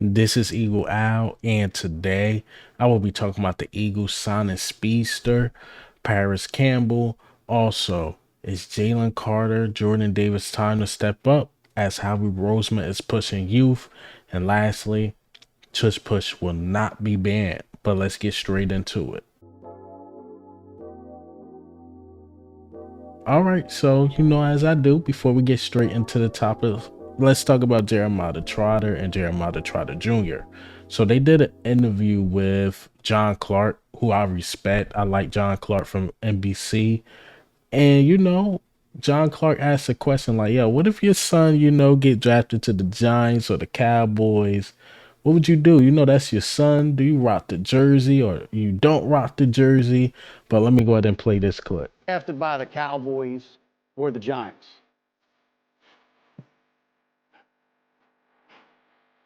This is Eagle Owl, and today I will be talking about the Eagles signing Speedster, Parris Campbell. Also, is Jalen Carter, Jordan Davis time to step up as Howie Roseman is pushing youth? And lastly, Tush Push will not be banned. But let's get straight into it. All right, so as I do, before we get straight into the topic, let's talk about Jeremiah Trotter and Jeremiah Trotter Jr. So they did an interview with John Clark, who I respect. I like John Clark from NBC. And John Clark asked a question like, yo, what if your son, get drafted to the Giants or the Cowboys? What would you do? That's your son. Do you rock the jersey or you don't rock the jersey? But let me go ahead and play this clip. Drafted by the Cowboys or the Giants?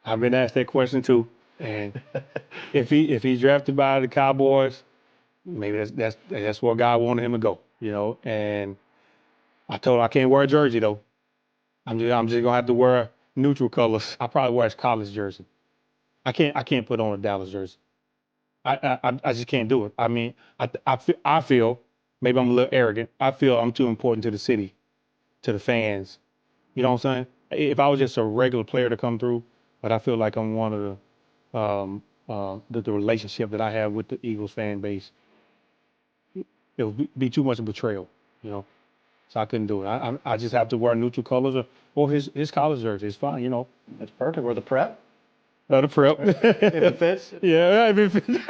I've been asked that question too, and if he's drafted by the Cowboys, maybe that's where God wanted him to go, And I told him I can't wear a jersey though. I'm just gonna have to wear neutral colors. I probably wear his college jersey. I can't put on a Dallas jersey. I just can't do it. I mean, I feel maybe I'm a little arrogant. I feel I'm too important to the city, to the fans. You know what I'm saying? If I was just a regular player to come through, but I feel like I'm one of the relationship that I have with the Eagles fan base, it would be too much of betrayal, you know. So I couldn't do it. I just have to wear neutral colors or his college jersey. It's fine, That's perfect. Or the prep, The prep. if it fits. Yeah, if it fits.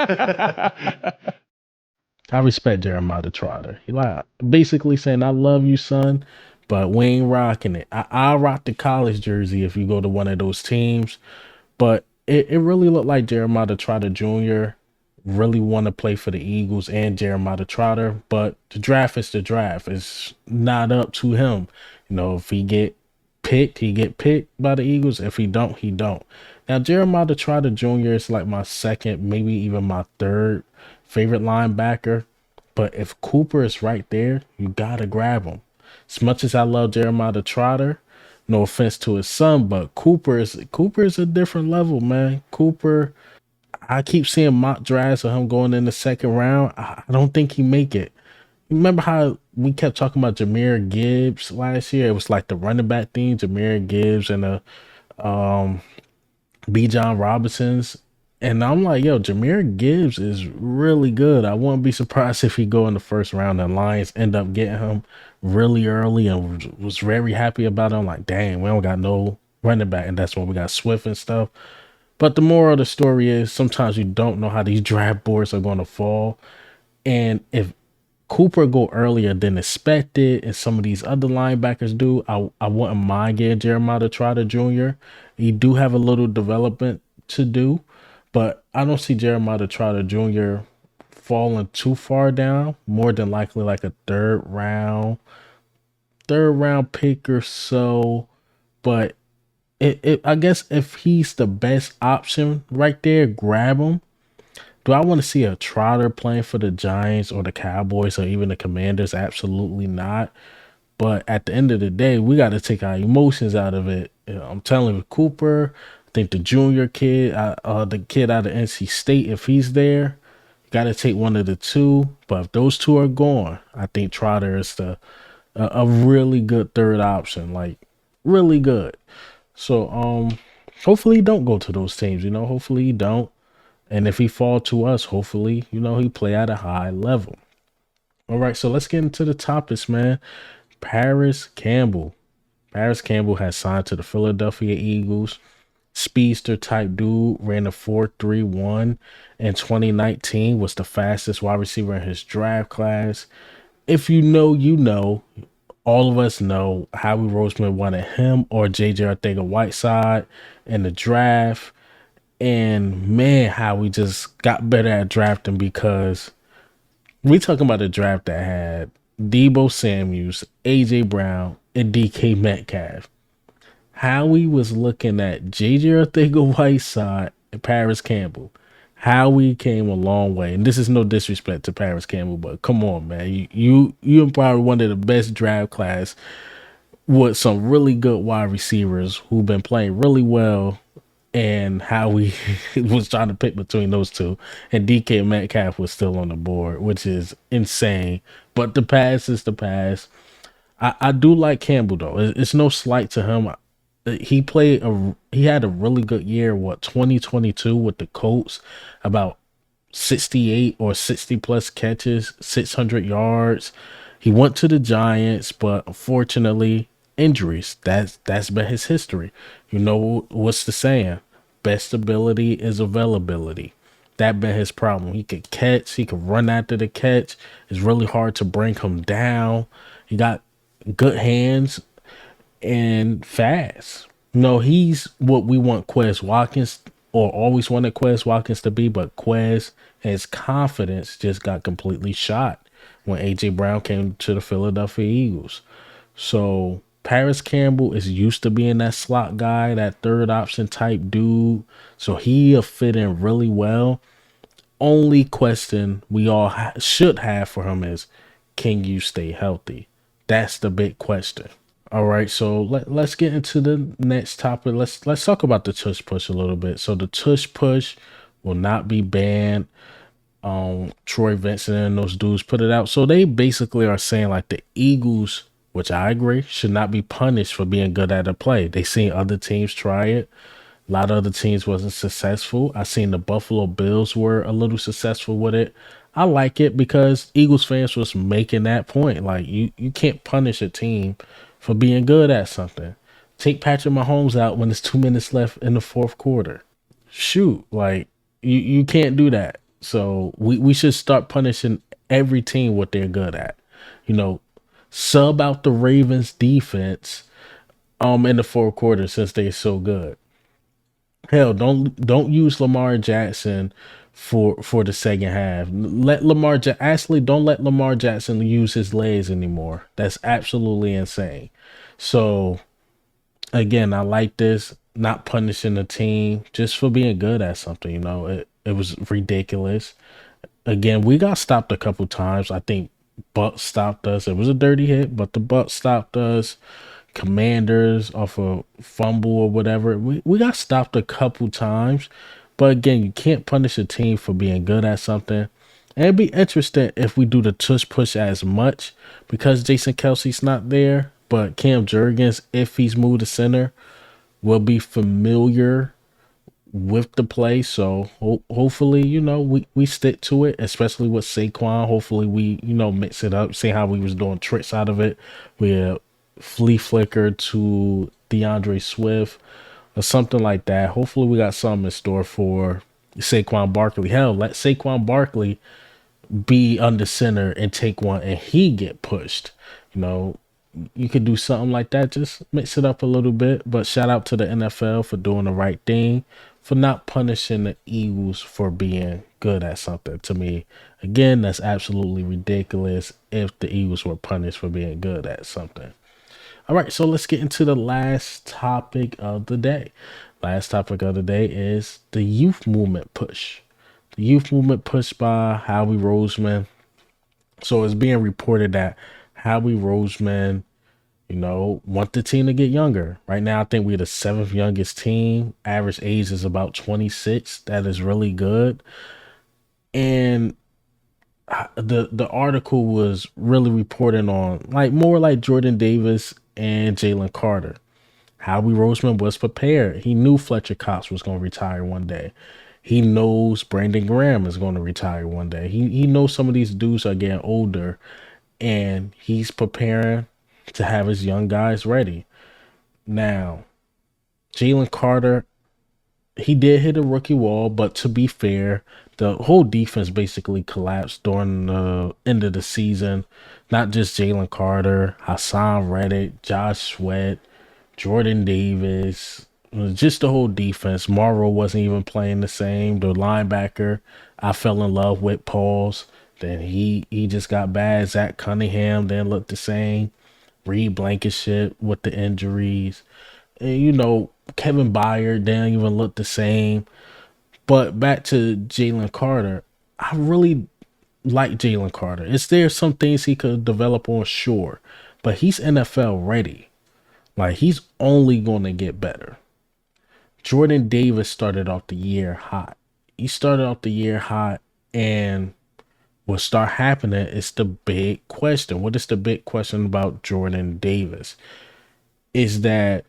I respect Jeremiah Trotter. He like basically saying, I love you, son, but we ain't rocking it. I'll rock the college jersey if you go to one of those teams. But it really looked like Jeremiah Trotter Jr. really want to play for the Eagles and Jeremiah Trotter. But the draft is the draft. It's not up to him. If he get picked, he get picked by the Eagles. If he don't, he don't. Now, Jeremiah Trotter Jr. is like my second, maybe even my third favorite linebacker. But if Cooper is right there, you gotta grab him. As much as I love Jeremiah Trotter, no offense to his son, but Cooper is a different level, man. Cooper, I keep seeing mock drafts of him going in the second round. I don't think he make it. Remember how we kept talking about Jahmyr Gibbs last year? It was like the running back thing, Jahmyr Gibbs and um B. John Robinson's. And I'm like, yo, Jahmyr Gibbs is really good. I wouldn't be surprised if he go in the first round and Lions end up getting him really early and was very happy about him. Like, dang, we don't got no running back. And that's when we got Swift and stuff. But the moral of the story is sometimes you don't know how these draft boards are going to fall. And if Cooper go earlier than expected, and some of these other linebackers do, I wouldn't mind getting Jeremiah Trotter Jr. He do have a little development to do, but I don't see Jeremiah Trotter Jr. falling too far down. More than likely, like a third round pick or so. But I guess if he's the best option right there, grab him. Do I want to see a Trotter playing for the Giants or the Cowboys or even the Commanders? Absolutely not. But at the end of the day, we got to take our emotions out of it. I'm telling you, Cooper, I think the junior kid, the kid out of NC State, if he's there, got to take one of the two. But if those two are gone, I think Trotter is a really good third option, like really good. So hopefully he don't go to those teams. Hopefully he don't. And if he fall to us, hopefully, he play at a high level. All right, so let's get into the topics, man. Parris Campbell. Parris Campbell has signed to the Philadelphia Eagles. Speedster type dude, ran a 4.31 in 2019, was the fastest wide receiver in his draft class. If you know, you know. All of us know Howie Roseman wanted him or JJ Arcega-Whiteside in the draft. And man, how we just got better at drafting, because we talking about a draft that had Debo Samuels, AJ Brown, and DK Metcalf. Howie was looking at JJ Arcega-Whiteside and Parris Campbell. Howie came a long way, and this is no disrespect to Parris Campbell, but come on, man, you probably one of the best draft class with some really good wide receivers who've been playing really well and Howie was trying to pick between those two, and DK Metcalf was still on the board, which is insane. But the pass is the pass. I do like Campbell though. It's no slight to him. He had a really good year. 2022 with the Colts, about 68 or 60 plus catches, 600 yards. He went to the Giants, but unfortunately, injuries. That's been his history. You know what's the saying? Best ability is availability. That been his problem. He could catch, he could run after the catch. It's really hard to bring him down. He got good hands and fast. No, he's what we want Quez Watkins, or always wanted Quez Watkins to be, but Quez, his confidence just got completely shot when AJ Brown came to the Philadelphia Eagles. So Parris Campbell is used to being that slot guy, that third option type dude. So he'll fit in really well. Only question we all should have for him is, can you stay healthy? That's the big question. All right, so let's get into the next topic. Let's talk about the tush push a little bit. So the tush push will not be banned. Troy Vincent and those dudes put it out. So they basically are saying like the Eagles, which I agree, should not be punished for being good at a play. They seen other teams try it. A lot of other teams wasn't successful. I seen the Buffalo Bills were a little successful with it. I like it because Eagles fans was making that point. Like you can't punish a team for being good at something. Take Patrick Mahomes out when there's 2 minutes left in the fourth quarter. Shoot, like you can't do that. So we should start punishing every team what they're good at. You know, sub out the Ravens defense in the fourth quarter since they're so good. Hell, don't use Lamar Jackson for the second half. Actually don't let Lamar Jackson use his legs anymore. That's absolutely insane. So again, I like this, not punishing the team just for being good at something. You know, it was ridiculous. Again, we got stopped a couple times. I think Buck stopped us. It was a dirty hit, but the Buck stopped us. Commanders off a fumble or whatever. We got stopped a couple times. But again, you can't punish a team for being good at something. And it'd be interesting if we do the tush push as much because Jason Kelsey's not there. But Cam Jurgens, if he's moved to center, will be familiar with the play. So hopefully, you know, we stick to it, especially with Saquon. Hopefully we, you know, mix it up. See how we was doing tricks out of it. We flea flicker to DeAndre Swift or something like that. Hopefully we got something in store for Saquon Barkley. Hell, let Saquon Barkley be under center and take one and he get pushed. You know, you could do something like that. Just mix it up a little bit. But shout out to the NFL for doing the right thing, for not punishing the Eagles for being good at something. To me, again, that's absolutely ridiculous if the Eagles were punished for being good at something. All right, so let's get into the last topic of the day. Last topic of the day is the youth movement push. The youth movement push by Howie Roseman. So it's being reported that Howie Roseman, you know, want the team to get younger. Right now, I think we're the seventh youngest team. Average age is about 26. That is really good. And the article was really reporting on more like Jordan Davis and Jalen Carter. Howie Roseman was prepared. He knew Fletcher Cox was going to retire one day. He knows Brandon Graham is going to retire one day. He knows some of these dudes are getting older, and he's preparing to have his young guys ready. Now, Jalen Carter, he did hit a rookie wall, but to be fair, the whole defense basically collapsed during the end of the season. Not just Jalen Carter, Hassan Reddick, Josh Sweat, Jordan Davis, just the whole defense. Morrow wasn't even playing the same. The linebacker, I fell in love with Pauls. Then he just got bad. Zach Cunningham didn't look the same. Reed Blankenship with the injuries. And, you know, Kevin Byard didn't even look the same. But back to Jalen Carter, I really like Jalen Carter. Is there some things he could develop on? Sure. But he's NFL ready. Like, he's only going to get better. Jordan Davis started off the year hot. He started off the year hot, and what start happening is the big question. What is the big question about Jordan Davis? Is that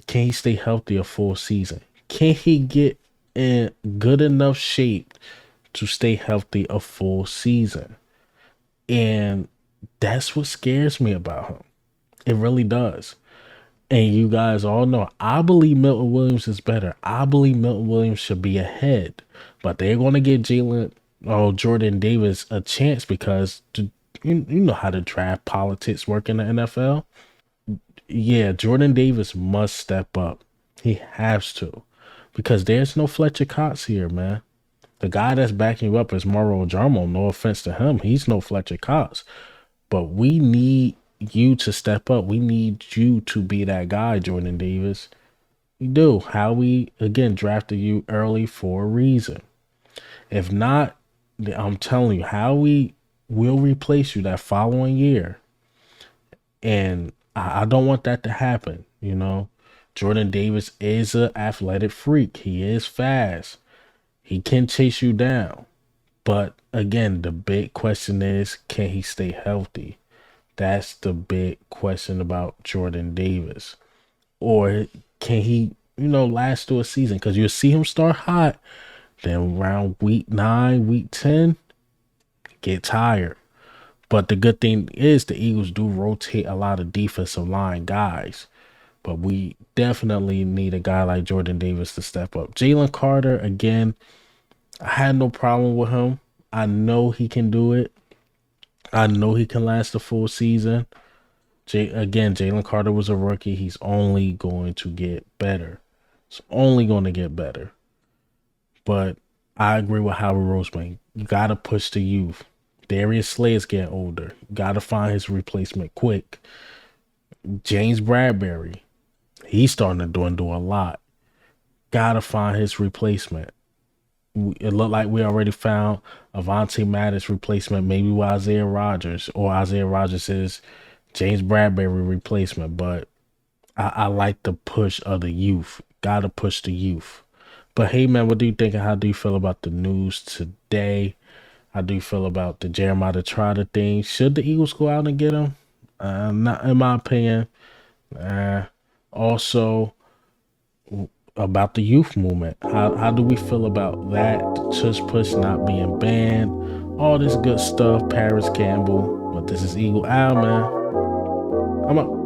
can he stay healthy a full season? Can he get in good enough shape to stay healthy a full season? And that's what scares me about him. It really does. And you guys all know, I believe Milton Williams is better. I believe Milton Williams should be ahead. But they're going to give Jordan Davis a chance because you know how the draft politics work in the NFL. Yeah, Jordan Davis must step up. He has to. Because there's no Fletcher Cox here, man. The guy that's backing you up is Mauro Jarmo. No offense to him. He's no Fletcher Cox. But we need you to step up. We need you to be that guy, Jordan Davis. We do. Howie, again, drafted you early for a reason. If not, I'm telling you, Howie will replace you that following year. And I don't want that to happen, you know. Jordan Davis is an athletic freak. He is fast. He can chase you down. But again, the big question is, can he stay healthy? That's the big question about Jordan Davis. Or can he, last through a season? Because you'll see him start hot. Then around week 9, week 10, get tired. But the good thing is the Eagles do rotate a lot of defensive line guys. But we definitely need a guy like Jordan Davis to step up. Jalen Carter, again, I had no problem with him. I know he can do it. I know he can last a full season. Jalen Carter was a rookie. He's only going to get better. It's only going to get better. But I agree with Howard Roseman. You got to push the youth. Darius Slay's getting older. You got to find his replacement quick. James Bradbury, he's starting to do a lot. Got to find his replacement. It looked like we already found Avonte Maddox replacement, maybe with Isaiah Rodgers, or Isaiah Rodgers is James Bradbury replacement. But I like the push of the youth. Got to push the youth. But hey, man, what do you think? And how do you feel about the news today? How do you feel about the Jeremiah Trotter thing? Should the Eagles go out and get him? Not in my opinion. Also, about the youth movement. How do we feel about that? The Tush push not being banned. All this good stuff. Parris, Campbell. But this is Eagle Owl, man. I'm up.